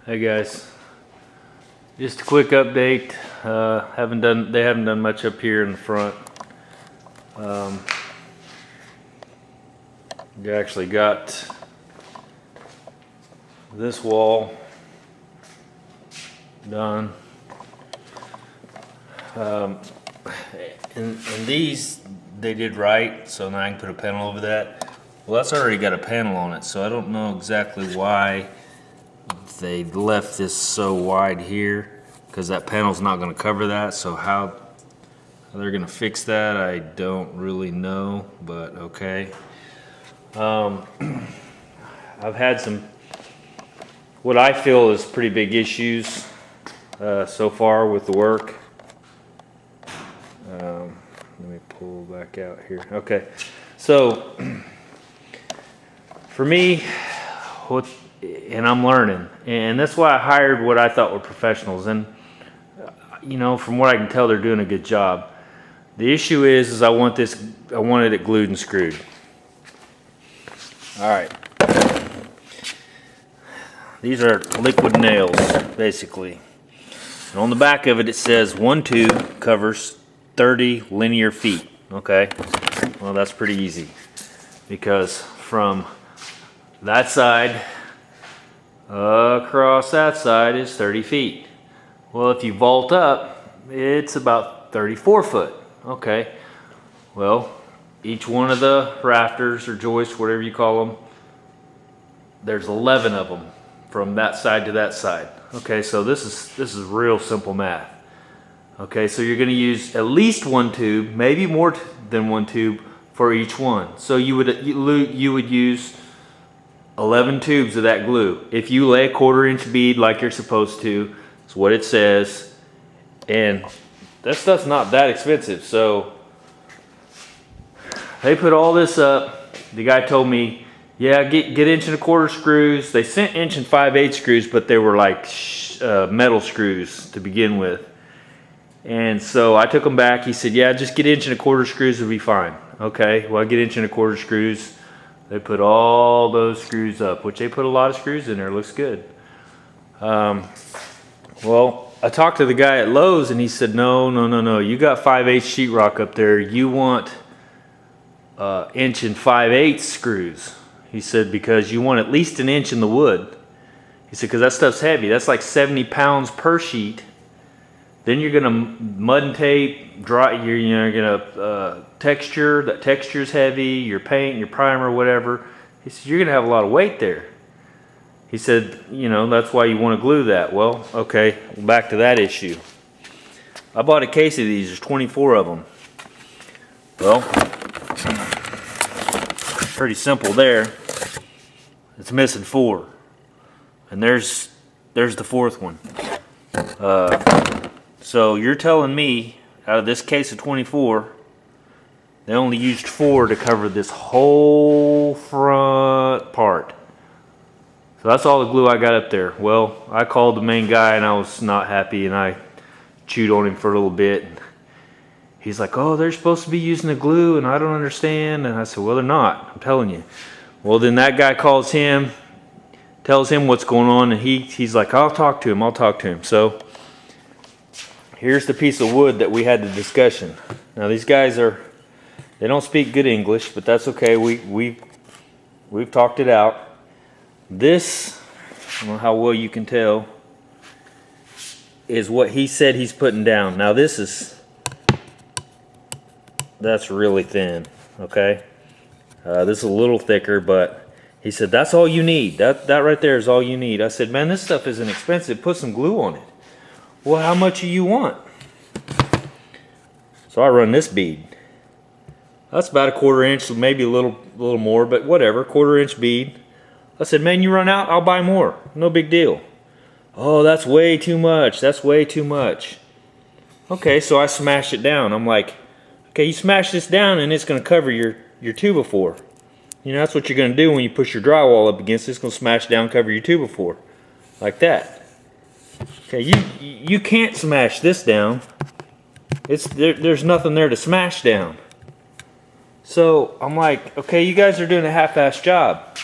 Hey guys, just a quick update. They haven't done much up here in the front. We actually got this wall done. And these they did right, so now I can put a panel over that. Well, that's already got a panel on it, so I don't know exactly why they left this so wide here, because that panel's not going to cover that. So how they're going to fix that, I don't really know, but okay. I've had some what I feel is pretty big issues so far with the work. Let me pull back out here. Okay, so for me, and I'm learning, and that's why I hired what I thought were professionals, and you know, from what I can tell, they're doing a good job. The issue is I wanted it glued and screwed. All right, these are liquid nails basically, and on the back of it says 1 tube covers 30 linear feet. Okay, well, that's pretty easy, because from that side across that side is 30 feet. Well, if you vault up, it's about 34 foot. Okay, well, each one of the rafters or joists, whatever you call them, there's 11 of them from that side to that side. Okay, so this is real simple math. Okay, so you're going to use at least 1 tube, maybe more than 1 tube for each one. So you would use 11 tubes of that glue. If you lay a 1/4 inch bead like you're supposed to, it's what it says, and that stuff's not that expensive. So they put all this up. The guy told me, yeah, get 1¼ inch screws. They sent 1 5/8 screws, but they were like metal screws to begin with. And so I took them back. He said, yeah, just get 1¼ inch screws, will be fine. Okay, well, I get 1¼ inch screws. They put all those screws up, which they put a lot of screws in there. It looks good. Well, I talked to the guy at Lowe's, and he said, no. You got 5/8 sheetrock up there. You want 1 5/8 screws. He said, because you want at least 1 inch in the wood. He said, because that stuff's heavy. That's like 70 pounds per sheet. Then you're gonna mud and tape, dry. You're gonna texture. That texture's heavy. Your paint, your primer, whatever. He said, you're gonna have a lot of weight there. He said, you know, that's why you want to glue that. Well, okay, back to that issue. I bought a case of these. There's 24 of them. Well, pretty simple there. It's missing 4, and there's the 4th one. So you're telling me out of this case of 24, they only used 4 to cover this whole front part. So that's all the glue I got up there. Well, I called the main guy, and I was not happy, and I chewed on him for a little bit. He's like, oh, they're supposed to be using the glue, and I don't understand. And I said, well, they're not, I'm telling you. Well, then that guy calls him, tells him what's going on, and he's like, I'll talk to him. So here's the piece of wood that we had the discussion. Now these guys they don't speak good English, but that's okay. We've talked it out. This, I don't know how well you can tell, is what he said he's putting down. Now that's really thin, okay? This is a little thicker, but he said that's all you need. That right there is all you need. I said, man, this stuff isn't expensive. Put some glue on it. Well, how much do you want? So I run this bead. That's about 1/4 inch, maybe a little more, but whatever, 1/4 inch bead. I said, man, you run out, I'll buy more. No big deal. Oh, that's way too much. That's way too much. Okay, so I smashed it down. I'm like, okay, you smash this down and it's going to cover your 2x4. You know, that's what you're going to do when you push your drywall up against it. It's going to smash down, cover your 2x4. Like that. Okay, you can't smash this down. There's nothing there to smash down. So I'm like, okay, you guys are doing a half-assed job.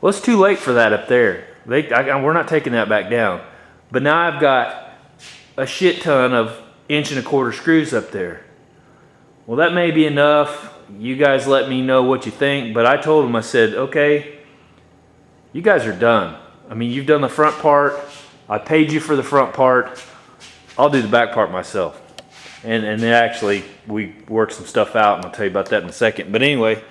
Well, it's too late for that up there. We're not taking that back down. But now I've got a shit ton of 1¼ inch screws up there. Well, that may be enough. You guys let me know what you think. But I told them, I said, okay, you guys are done. I mean, you've done the front part. I paid you for the front part. I'll do the back part myself. And then actually, we worked some stuff out, and I'll tell you about that in a second. But anyway,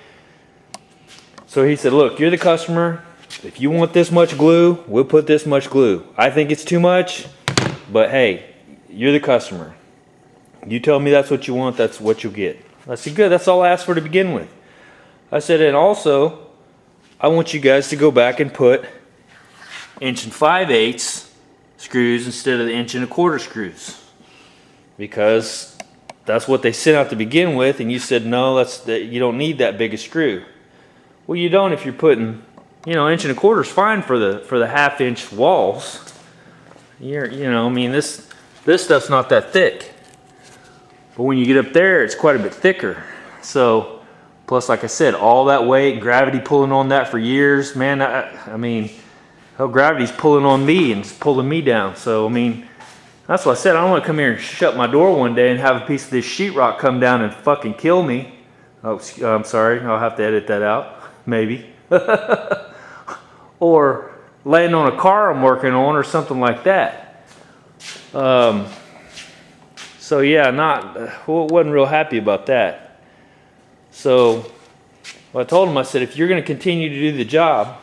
so he said, look, you're the customer. If you want this much glue, we'll put this much glue. I think it's too much, but hey, you're the customer. You tell me that's what you want, that's what you'll get. I said, good, that's all I asked for to begin with. I said, and also, I want you guys to go back and put 1 5/8" screws instead of the 1¼ inch screws. Because that's what they sent out to begin with, and you said, no, you don't need that big a screw. Well, you don't if you're putting, you know, 1¼ inch is fine for the 1/2 inch walls. You know, I mean, this stuff's not that thick. But when you get up there, it's quite a bit thicker. So, plus, like I said, all that weight, gravity pulling on that for years, man, I mean, hell, gravity's pulling on me and it's pulling me down. So, I mean, that's what I said. I don't want to come here and shut my door one day and have a piece of this sheetrock come down and fucking kill me. Oh, I'm sorry. I'll have to edit that out. Maybe. Or land on a car I'm working on or something like that. So yeah, wasn't real happy about that. So I told him, I said, if you're going to continue to do the job,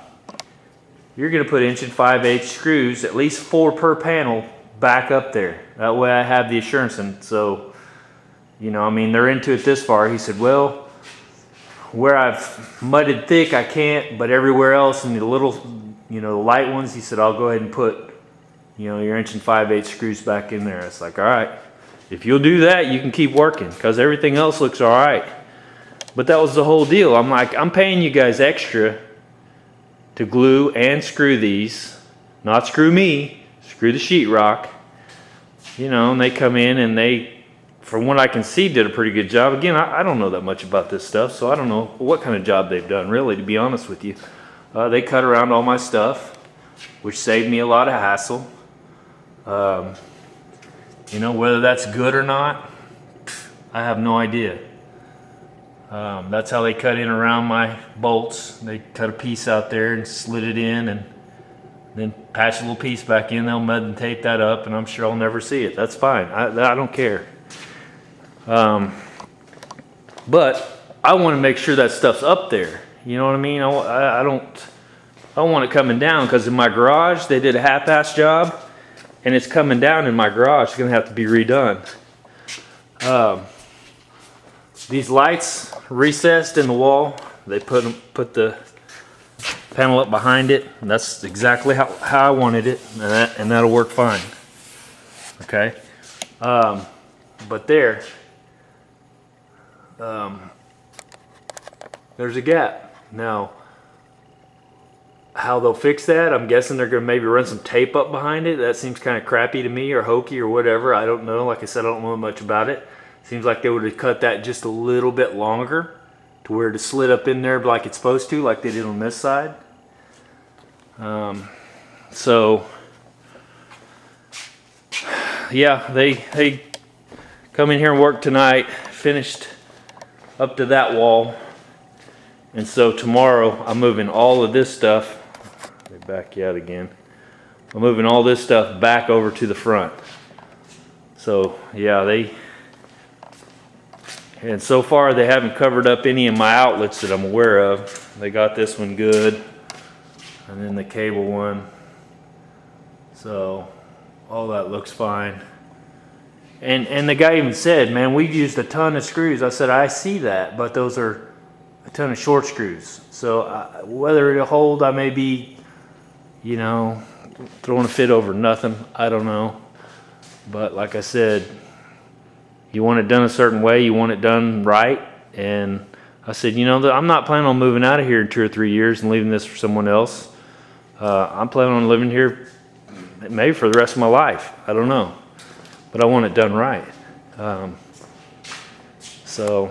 you're going to put 1 5/8" screws, at least 4 per panel, back up there. That way I have the assurance. And so, you know, I mean, they're into it this far. He said, well, where I've mudded thick, I can't, but everywhere else in the little, you know, the light ones, he said, I'll go ahead and put, you know, your 1 5/8" screws back in there. It's like, all right, if you'll do that, you can keep working, because everything else looks all right. But that was the whole deal. I'm like, I'm paying you guys extra to glue and screw these, not screw me, screw the sheetrock. You know, and they come in and they, from what I can see, did a pretty good job. Again, I don't know that much about this stuff, so I don't know what kind of job they've done, really, to be honest with you. They cut around all my stuff, which saved me a lot of hassle. You know, whether that's good or not, I have no idea. That's how they cut in around my bolts. They cut a piece out there and slid it in and then patch a little piece back in. They'll mud and tape that up, and I'm sure I'll never see it. That's fine. I don't care. But I want to make sure that stuff's up there. You know what I mean? I don't want it coming down, because in my garage they did a half-ass job, and it's coming down in my garage. It's going to have to be redone. These lights recessed in the wall. They put the panel up behind it, and that's exactly how I wanted it, and that'll work fine. Okay, but there's a gap. Now, how they'll fix that, I'm guessing they're going to maybe run some tape up behind it. That seems kind of crappy to me, or hokey, or whatever. I don't know. Like I said, I don't know much about it. Seems like they would have cut that just a little bit longer to where it slid up in there like it's supposed to, like they did on this side. So yeah, they come in here and work tonight, finished up to that wall, and so tomorrow I'm moving all of this stuff. Let me back you out again. I'm moving all this stuff back over to the front. So yeah, and so far they haven't covered up any of my outlets that I'm aware of. They got this one good, and then the cable one. So all that looks fine. And the guy even said, man, we've used a ton of screws. I said, I see that, but those are a ton of short screws. So whether it'll hold, I may be, you know, throwing a fit over nothing. I don't know. But like I said, you want it done a certain way, you want it done right. And I said, you know, I'm not planning on moving out of here in 2 or 3 years and leaving this for someone else. I'm planning on living here maybe for the rest of my life. I don't know. But I want it done right. So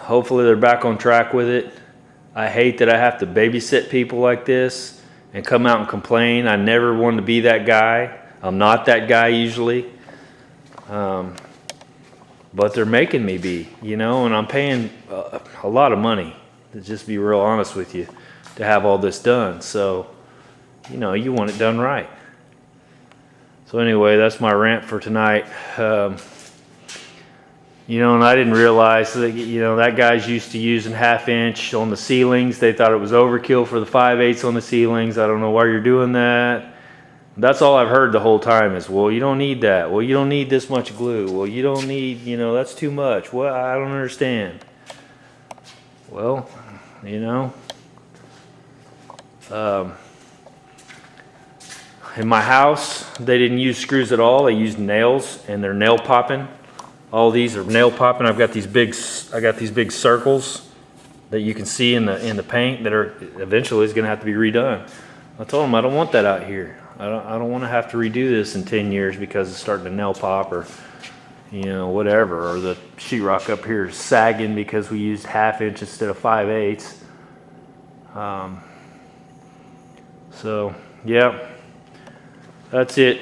hopefully they're back on track with it. I hate that I have to babysit people like this and come out and complain. I never wanted to be that guy. I'm not that guy usually. But they're making me be, you know, and I'm paying a lot of money, to just be real honest with you, to have all this done. So, you know, you want it done right. So anyway, that's my rant for tonight. You know, and I didn't realize that, you know, that guy's used to using 1/2 inch on the ceilings. They thought it was overkill for the 5/8 on the ceilings. I don't know why you're doing that. That's all I've heard the whole time is, well, you don't need that. Well, you don't need this much glue. Well, you don't need, you know, that's too much. Well, I don't understand. Well, you know, in my house, they didn't use screws at all. They used nails, and they're nail popping. All these are nail popping. I got these big circles that you can see in the paint that are eventually is going to have to be redone. I told them I don't want that out here. I don't want to have to redo this in 10 years because it's starting to nail pop or, you know, whatever. Or the sheetrock up here is sagging because we used 1/2 inch instead of 5/8. So, yeah, that's it.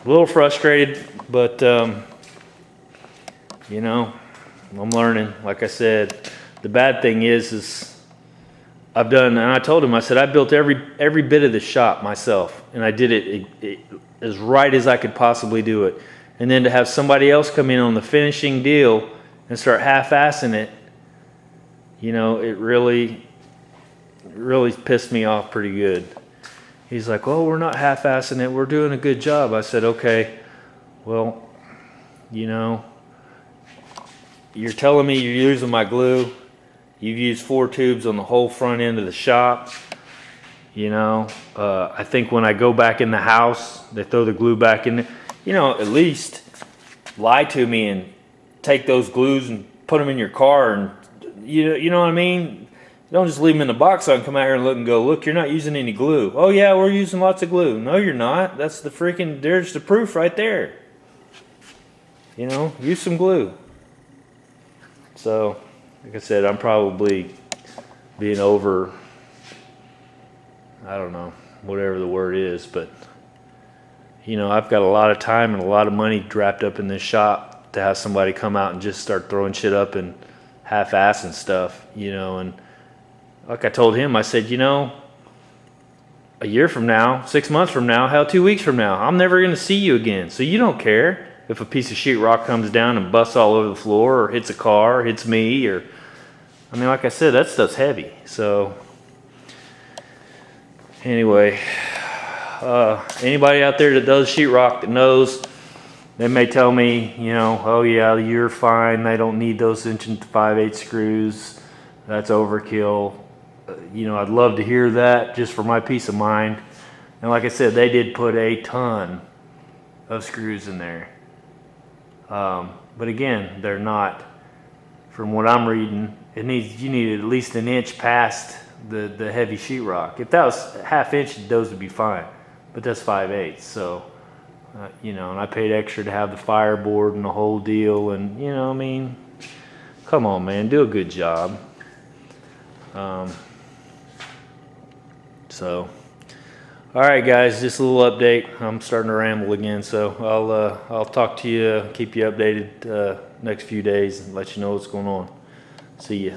A little frustrated, but, you know, I'm learning. Like I said, the bad thing is I've done, and I told him, I said, I built every bit of the shop myself, and I did it as right as I could possibly do it. And then to have somebody else come in on the finishing deal and start half-assing it, you know, it really pissed me off pretty good. He's like, oh, we're not half-assing it, we're doing a good job. I said, okay, well, you know, you're telling me you're using my glue. You've used 4 tubes on the whole front end of the shop. You know, I think when I go back in the house, they throw the glue back in there. You know, at least lie to me and take those glues and put them in your car, and you know what I mean? Don't just leave them in the box so I can come out here and look and go, look, you're not using any glue. Oh yeah, we're using lots of glue. No, you're not. That's the freaking, there's the proof right there. You know, use some glue. So, like I said, I'm probably being over, I don't know, whatever the word is, but, you know, I've got a lot of time and a lot of money wrapped up in this shop to have somebody come out and just start throwing shit up and half-assing stuff, you know. And like I told him, I said, you know, a year from now, 6 months from now, hell, 2 weeks from now, I'm never going to see you again. So you don't care if a piece of sheetrock comes down and busts all over the floor or hits a car or hits me, or, I mean, like I said, that stuff's heavy. So anyway, anybody out there that does sheetrock that knows, they may tell me, you know, oh yeah, you're fine. They don't need those 5/8 screws. That's overkill. You know, I'd love to hear that just for my peace of mind. And like I said, they did put a ton of screws in there. But again, they're not, from what I'm reading, you need at least an inch past the heavy sheetrock. If that was 1/2 inch, those would be fine. But that's 5/8, so, you know, and I paid extra to have the fireboard and the whole deal, and, you know, I mean, come on, man, do a good job. So, all right, guys, just a little update. I'm starting to ramble again, so I'll talk to you, keep you updated next few days, and let you know what's going on. See ya.